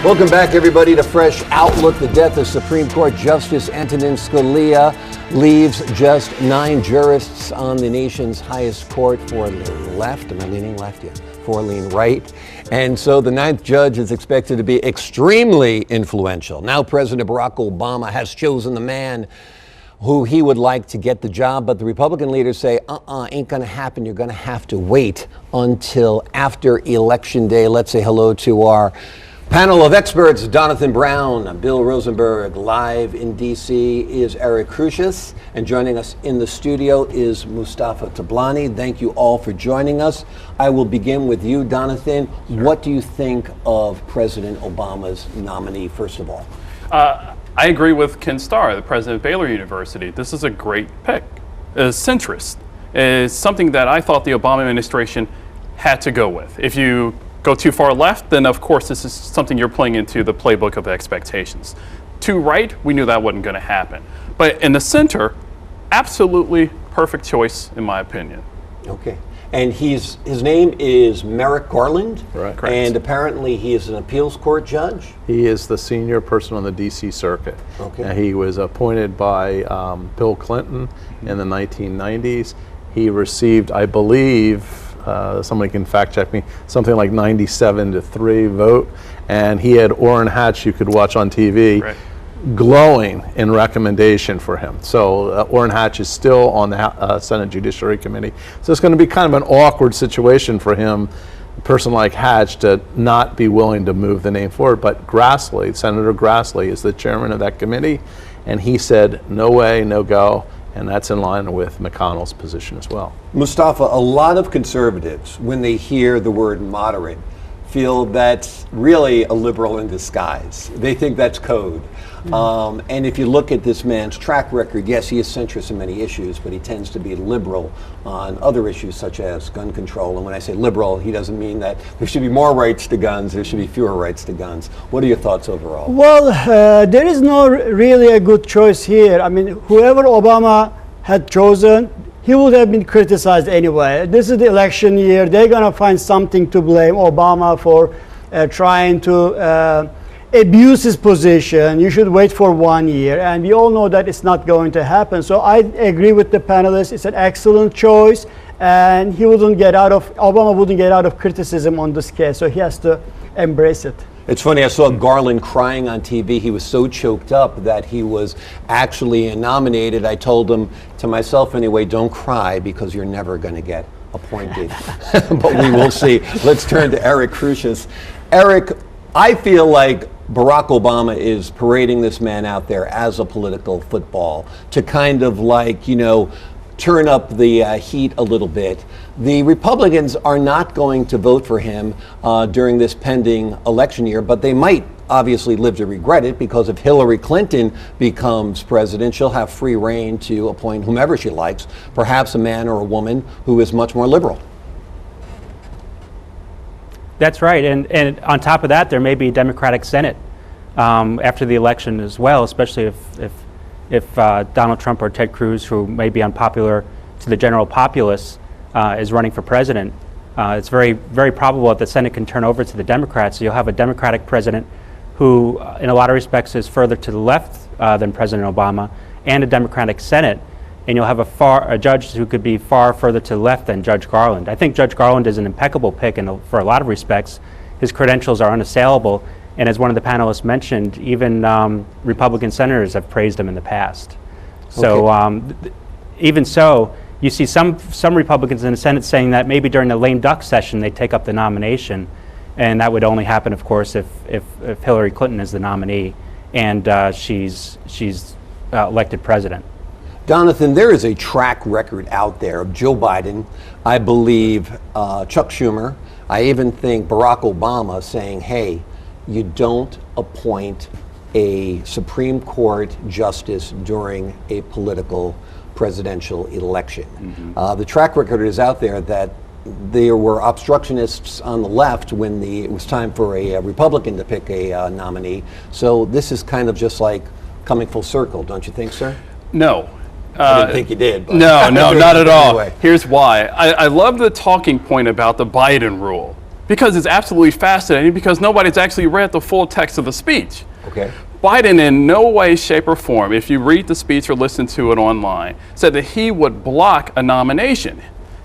Welcome back, everybody, to Fresh Outlook. The death of Supreme Court Justice Antonin Scalia leaves just 9 jurists on the nation's highest court. 4 lean left. Am I leaning left? Yeah. 4 lean right. And so the 9th judge is expected to be extremely influential. Now President Barack Obama has chosen the man who he would like to get the job, but the Republican leaders say, ain't gonna happen. You're gonna have to wait until after Election Day. Let's say hello to our panel of experts. Jonathan Brown, Bill Rosenberg. Live in DC is Eric Crusius, and joining us in the studio is Mustafa Tablani. Thank you all for joining us. I will begin with you, Jonathan. Sure. What do you think of President Obama's nominee, first of all? I agree with Ken Starr, the president of Baylor University. This is a great pick. Centrist is something that I thought the Obama administration had to go with. If you go too far left, then of course this is something you're playing into the playbook of expectations. Too right, we knew that wasn't going to happen. But in the center, absolutely perfect choice in my opinion. Okay. And his name is Merrick Garland, right. And apparently he is an appeals court judge. He is the senior person on the D.C. Circuit. Okay. And he was appointed by Bill Clinton in the 1990s. He received, I believe, somebody can fact check me, something like 97-3 vote, and he had Orrin Hatch you could watch on TV. Right. Glowing in recommendation for him. So Orrin Hatch is still on the Senate Judiciary Committee. So it's going to be kind of an awkward situation for him, a person like Hatch, to not be willing to move the name forward. But Grassley, Senator Grassley, is the chairman of that committee, and he said, no way, no go, and that's in line with McConnell's position as well. Mustafa, a lot of conservatives, when they hear the word moderate, feel that's really a liberal in disguise. They think that's code. And if you look at this man's track record, yes, he is centrist in many issues, but he tends to be liberal on other issues such as gun control. And when I say liberal, he doesn't mean that there should be more rights to guns, there should be fewer rights to guns. What are your thoughts overall? Well, there is no really a good choice here. I mean, whoever Obama had chosen, he would have been criticized anyway. This is the election year. They're going to find something to blame Obama for, trying to abuse his position. You should wait for 1 year, and we all know that it's not going to happen. So I agree with the panelists. It's an excellent choice, and Obama wouldn't get out of criticism on this case, so he has to embrace it. It's funny, I saw Garland crying on TV. He was so choked up that he was actually nominated. I told him, to myself anyway, don't cry because you're never going to get appointed. But we will see. Let's turn to Eric Crusius. Eric, I feel like Barack Obama is parading this man out there as a political football to kind of like, turn up the heat a little bit. The Republicans are not going to vote for him during this pending election year, but they might obviously live to regret it, because if Hillary Clinton becomes president, she'll have free reign to appoint whomever she likes, perhaps a man or a woman who is much more liberal. That's right, and on top of that, there may be a Democratic Senate after the election as well, especially if Donald Trump or Ted Cruz, who may be unpopular to the general populace, is running for president. It's very, very probable that the Senate can turn over to the Democrats. So you'll have a Democratic president who, in a lot of respects, is further to the left than President Obama, and a Democratic Senate. And you'll have a judge who could be far further to the left than Judge Garland. I think Judge Garland is an impeccable pick, and for a lot of respects, his credentials are unassailable. And as one of the panelists mentioned, even Republican senators have praised him in the past. So even so, you see some Republicans in the Senate saying that maybe during the lame duck session they take up the nomination, and that would only happen, of course, if Hillary Clinton is the nominee and she's elected president. Jonathan, there is a track record out there of Joe Biden, I believe Chuck Schumer, I even think Barack Obama saying, hey, you don't appoint a Supreme Court justice during a political presidential election. Mm-hmm. The track record is out there that there were obstructionists on the left when it was time for a Republican to pick a nominee. So this is kind of just like coming full circle, don't you think, sir? No. I didn't think you did. But no, not at all. Anyway. Here's why. I love the talking point about the Biden rule. because it's absolutely fascinating, because nobody's actually read the full text of the speech. Okay. Biden in no way, shape, or form, if you read the speech or listen to it online, said that he would block a nomination.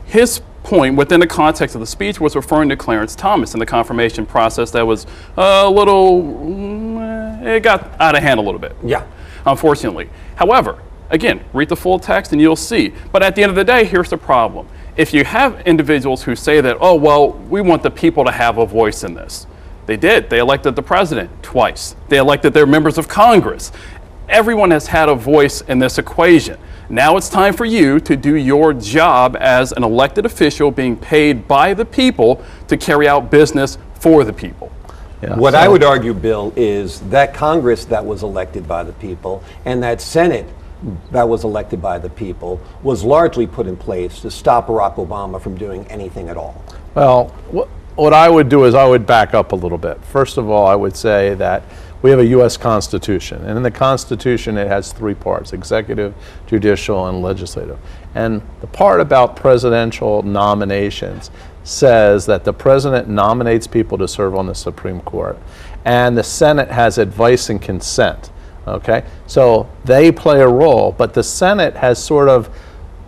His point within the context of the speech was referring to Clarence Thomas and the confirmation process that was a little, it got out of hand a little bit. Yeah. Unfortunately. However, again, read the full text and you'll see. But at the end of the day, here's the problem. If you have individuals who say that, oh, well, we want the people to have a voice in this. They did. They elected the president twice. They elected their members of Congress. Everyone has had a voice in this equation. Now it's time for you to do your job as an elected official being paid by the people to carry out business for the people. Yeah, What I would argue, Bill, is that Congress that was elected by the people and that Senate that was elected by the people was largely put in place to stop Barack Obama from doing anything at all. Well, what I would do is I would back up a little bit. First of all, I would say that we have a U.S. Constitution, and in the Constitution it has three parts: executive, judicial, and legislative. And the part about presidential nominations says that the president nominates people to serve on the Supreme Court, and the Senate has advice and consent. Okay, so they play a role, but the Senate has sort of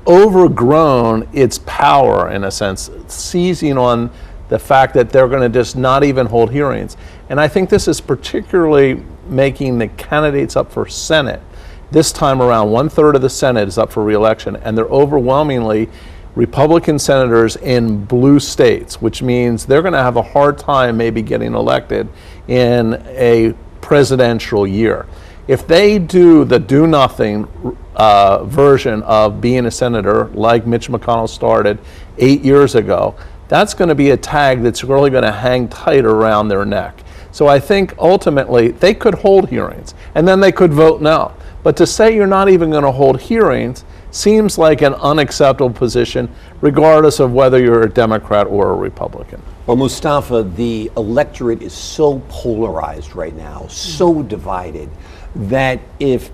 overgrown its power, in a sense, seizing on the fact that they're going to just not even hold hearings. And I think this is particularly making the candidates up for Senate. This time around, 1/3 of the Senate is up for re-election, and they're overwhelmingly Republican senators in blue states, which means they're going to have a hard time maybe getting elected in a presidential year. If they do the do-nothing version of being a senator, like Mitch McConnell started 8 years ago, that's going to be a tag that's really going to hang tight around their neck. So I think ultimately they could hold hearings, and then they could vote no. But to say you're not even going to hold hearings seems like an unacceptable position, regardless of whether you're a Democrat or a Republican. Well, Mustafa, the electorate is so polarized right now, so divided, that if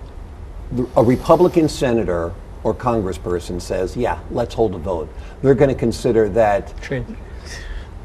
a Republican senator or congressperson says, yeah, let's hold a vote, they're going to consider that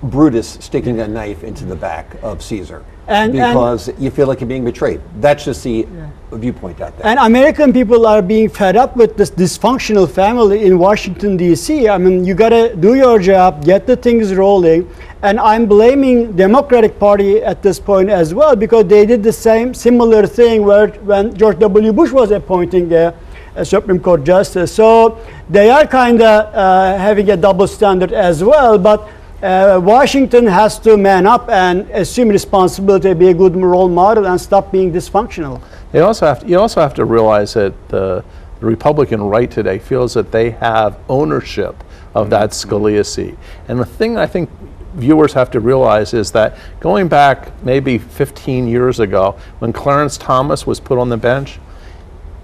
Brutus sticking a knife into the back of Caesar. Because you feel like you're being betrayed. That's just the viewpoint out there. And American people are being fed up with this dysfunctional family in Washington, D.C. I mean, you got to do your job, get the things rolling. And I'm blaming Democratic Party at this point as well, because they did the similar thing when George W. Bush was appointing a Supreme Court justice. So they are kind of having a double standard as well. But Washington has to man up and assume responsibility, be a good role model, and stop being dysfunctional. You also have to realize that the Republican right today feels that they have ownership of that Scalias seat. And the thing I think viewers have to realize is that going back maybe 15 years ago, when Clarence Thomas was put on the bench,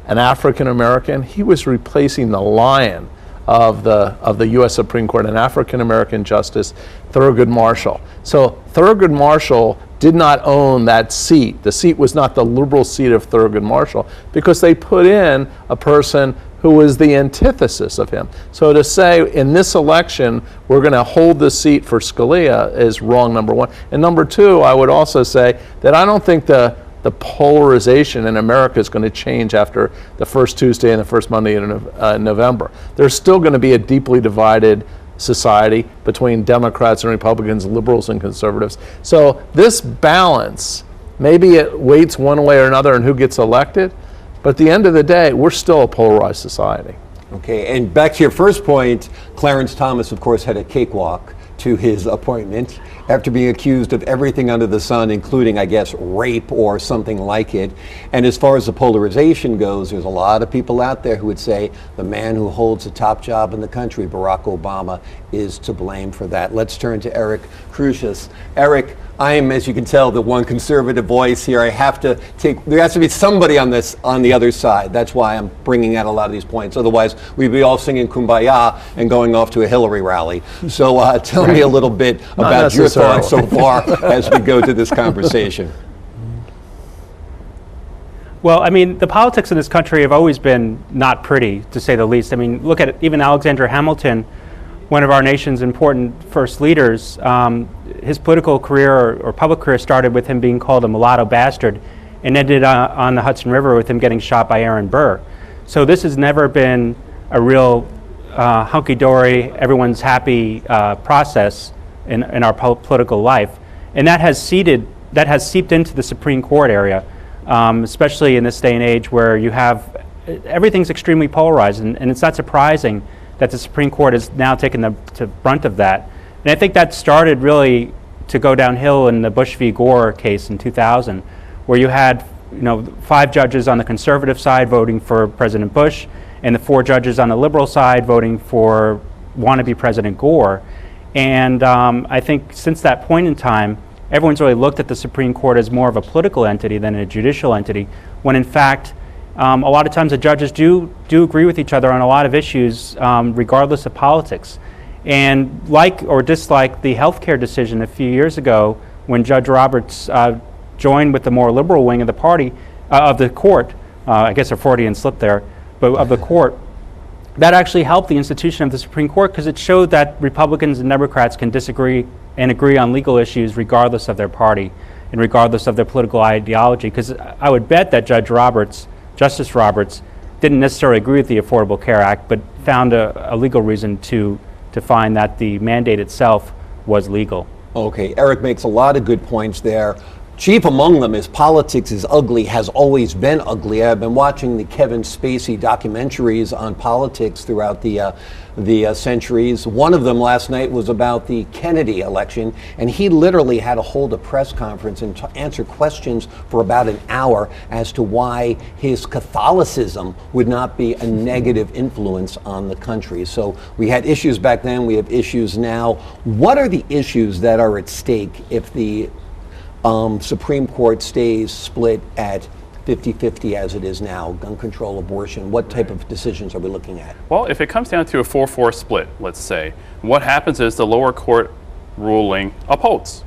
an African American, he was replacing the lion of the U.S. Supreme Court, an African American Justice, Thurgood Marshall. So Thurgood Marshall did not own that seat. The seat was not the liberal seat of Thurgood Marshall, because they put in a person who was the antithesis of him. So to say in this election we're going to hold the seat for Scalia is wrong, number one. And number two, I would also say that I don't think the polarization in America is going to change after the first Tuesday and the first Monday in November. There's still going to be a deeply divided society between Democrats and Republicans, liberals and conservatives. So this balance, maybe it weights one way or another in who gets elected, but at the end of the day, we're still a polarized society. Okay, and back to your first point, Clarence Thomas, of course, had a cakewalk to his appointment after being accused of everything under the sun, including, I guess, rape or something like it. And as far as the polarization goes, there's a lot of people out there who would say the man who holds the top job in the country, Barack Obama, is to blame for that. Let's turn to Eric Crusius. Eric, I am, as you can tell, the one conservative voice here. There has to be somebody on the other side. That's why I'm bringing out a lot of these points. Otherwise, we'd be all singing Kumbaya and going off to a Hillary rally. So tell me a little bit about your thoughts so far as we go to this conversation. Well, I mean, the politics in this country have always been not pretty, to say the least. I mean, look at it. Even Alexander Hamilton one of our nation's important first leaders. His political career or public career started with him being called a mulatto bastard and ended on the Hudson River with him getting shot by Aaron Burr. So this has never been a real hunky-dory, everyone's happy process in our political life. And that has seeped into the Supreme Court area, especially in this day and age where you have everything's extremely polarized, and it's not surprising that the Supreme Court has now taken the brunt of that. And I think that started really to go downhill in the Bush v. Gore case in 2000, where you had 5 judges on the conservative side voting for President Bush, and the 4 judges on the liberal side voting for wannabe President Gore. And I think since that point in time, everyone's really looked at the Supreme Court as more of a political entity than a judicial entity, when in fact, a lot of times the judges do agree with each other on a lot of issues, regardless of politics. And like or dislike the healthcare decision a few years ago, when Judge Roberts joined with the more liberal wing of the party, of the court, I guess a Freudian slip there, but of the court, that actually helped the institution of the Supreme Court because it showed that Republicans and Democrats can disagree and agree on legal issues regardless of their party and regardless of their political ideology. Because I would bet that Justice Roberts, didn't necessarily agree with the Affordable Care Act, but found a legal reason to find that the mandate itself was legal. Okay, Eric makes a lot of good points there. Chief among them is politics is ugly, has always been ugly. I've been watching the Kevin Spacey documentaries on politics throughout the centuries. One of them last night was about the Kennedy election, and he literally had to hold a press conference and answer questions for about an hour as to why his Catholicism would not be a negative influence on the country. So we had issues back then, we have issues now. What are the issues that are at stake if the Supreme Court stays split at 50-50 as it is now, gun control, abortion? What type of decisions are we looking at? Well, if it comes down to a 4-4 split, let's say, what happens is the lower court ruling upholds.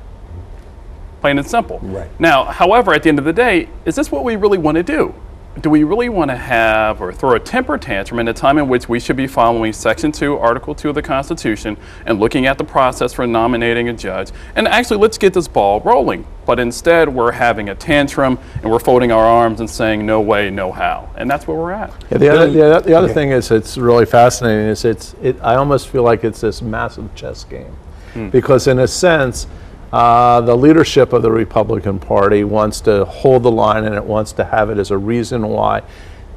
Plain and simple. Right. Now, however, at the end of the day, is this what we really want to do? Do we really want to have or throw a temper tantrum in a time in which we should be following Section 2, Article 2 of the Constitution and looking at the process for nominating a judge? And actually, let's get this ball rolling. But instead, we're having a tantrum and we're folding our arms and saying, no way, no how. And that's where we're at. Yeah, the other thing is, it's really fascinating, is I almost feel like it's this massive chess game. Because in a sense, the leadership of the Republican Party wants to hold the line, and it wants to have it as a reason why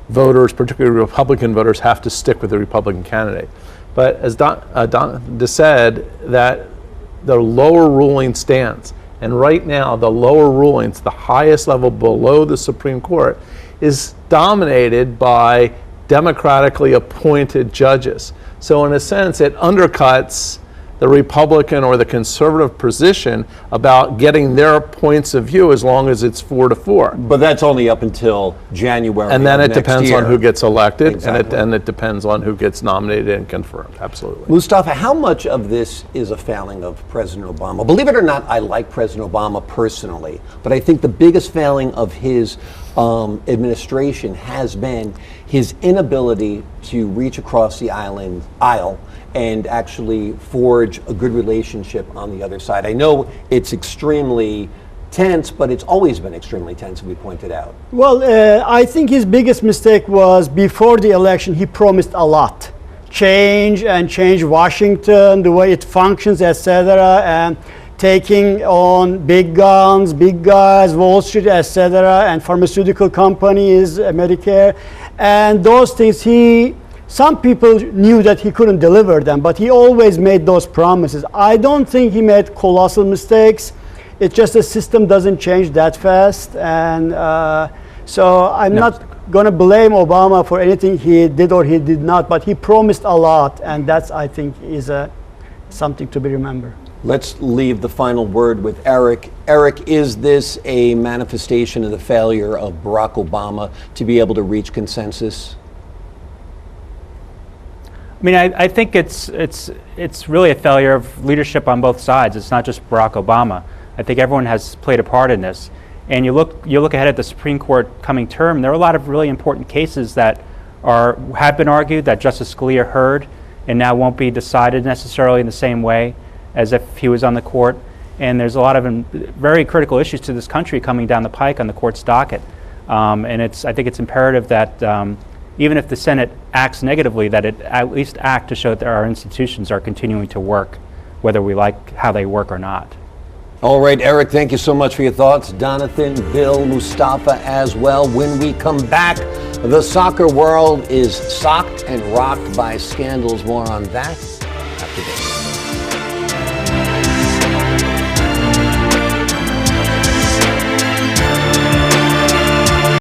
voters, particularly Republican voters, have to stick with the Republican candidate. But as Don said, that the lower ruling stands. And right now, the lower rulings, the highest level below the Supreme Court, is dominated by democratically appointed judges. So in a sense, it undercuts the Republican or the conservative position about getting their points of view as long as it's 4-4. But that's only up until January. And then it depends on who gets elected, Exactly. and it depends on who gets nominated and confirmed. Absolutely. Mustafa, how much of this is a failing of President Obama? Believe it or not, I like President Obama personally, but I think the biggest failing of his administration has been his inability to reach across the aisle and actually forge a good relationship on the other side. I know it's extremely tense, but it's always been extremely tense, we pointed out. Well, I think his biggest mistake was before the election, he promised a lot. Change Washington, the way it functions, etc., and taking on big guns, big guys, Wall Street, etc., and pharmaceutical companies, Medicare, and those things. Some people knew that he couldn't deliver them, but he always made those promises. I don't think he made colossal mistakes. It's just the system doesn't change that fast, and so I'm not going to blame Obama for anything he did or he did not, but he promised a lot, and that's, I think, is something to be remembered. Let's leave the final word with Eric. Eric, is this a manifestation of the failure of Barack Obama to be able to reach consensus? I mean, I think it's really a failure of leadership on both sides. It's not just Barack Obama. I think everyone has played a part in this. And you look ahead at the Supreme Court coming term, there are a lot of really important cases that have been argued, that Justice Scalia heard, and now won't be decided necessarily in the same way as if he was on the court. And there's a lot of very critical issues to this country coming down the pike on the court's docket. And I think it's imperative that even if the Senate acts negatively, that it at least act to show that our institutions are continuing to work, whether we like how they work or not. All right, Eric, thank you so much for your thoughts. Jonathan, Bill, Mustafa as well. When we come back, the soccer world is socked and rocked by scandals. More on that after this.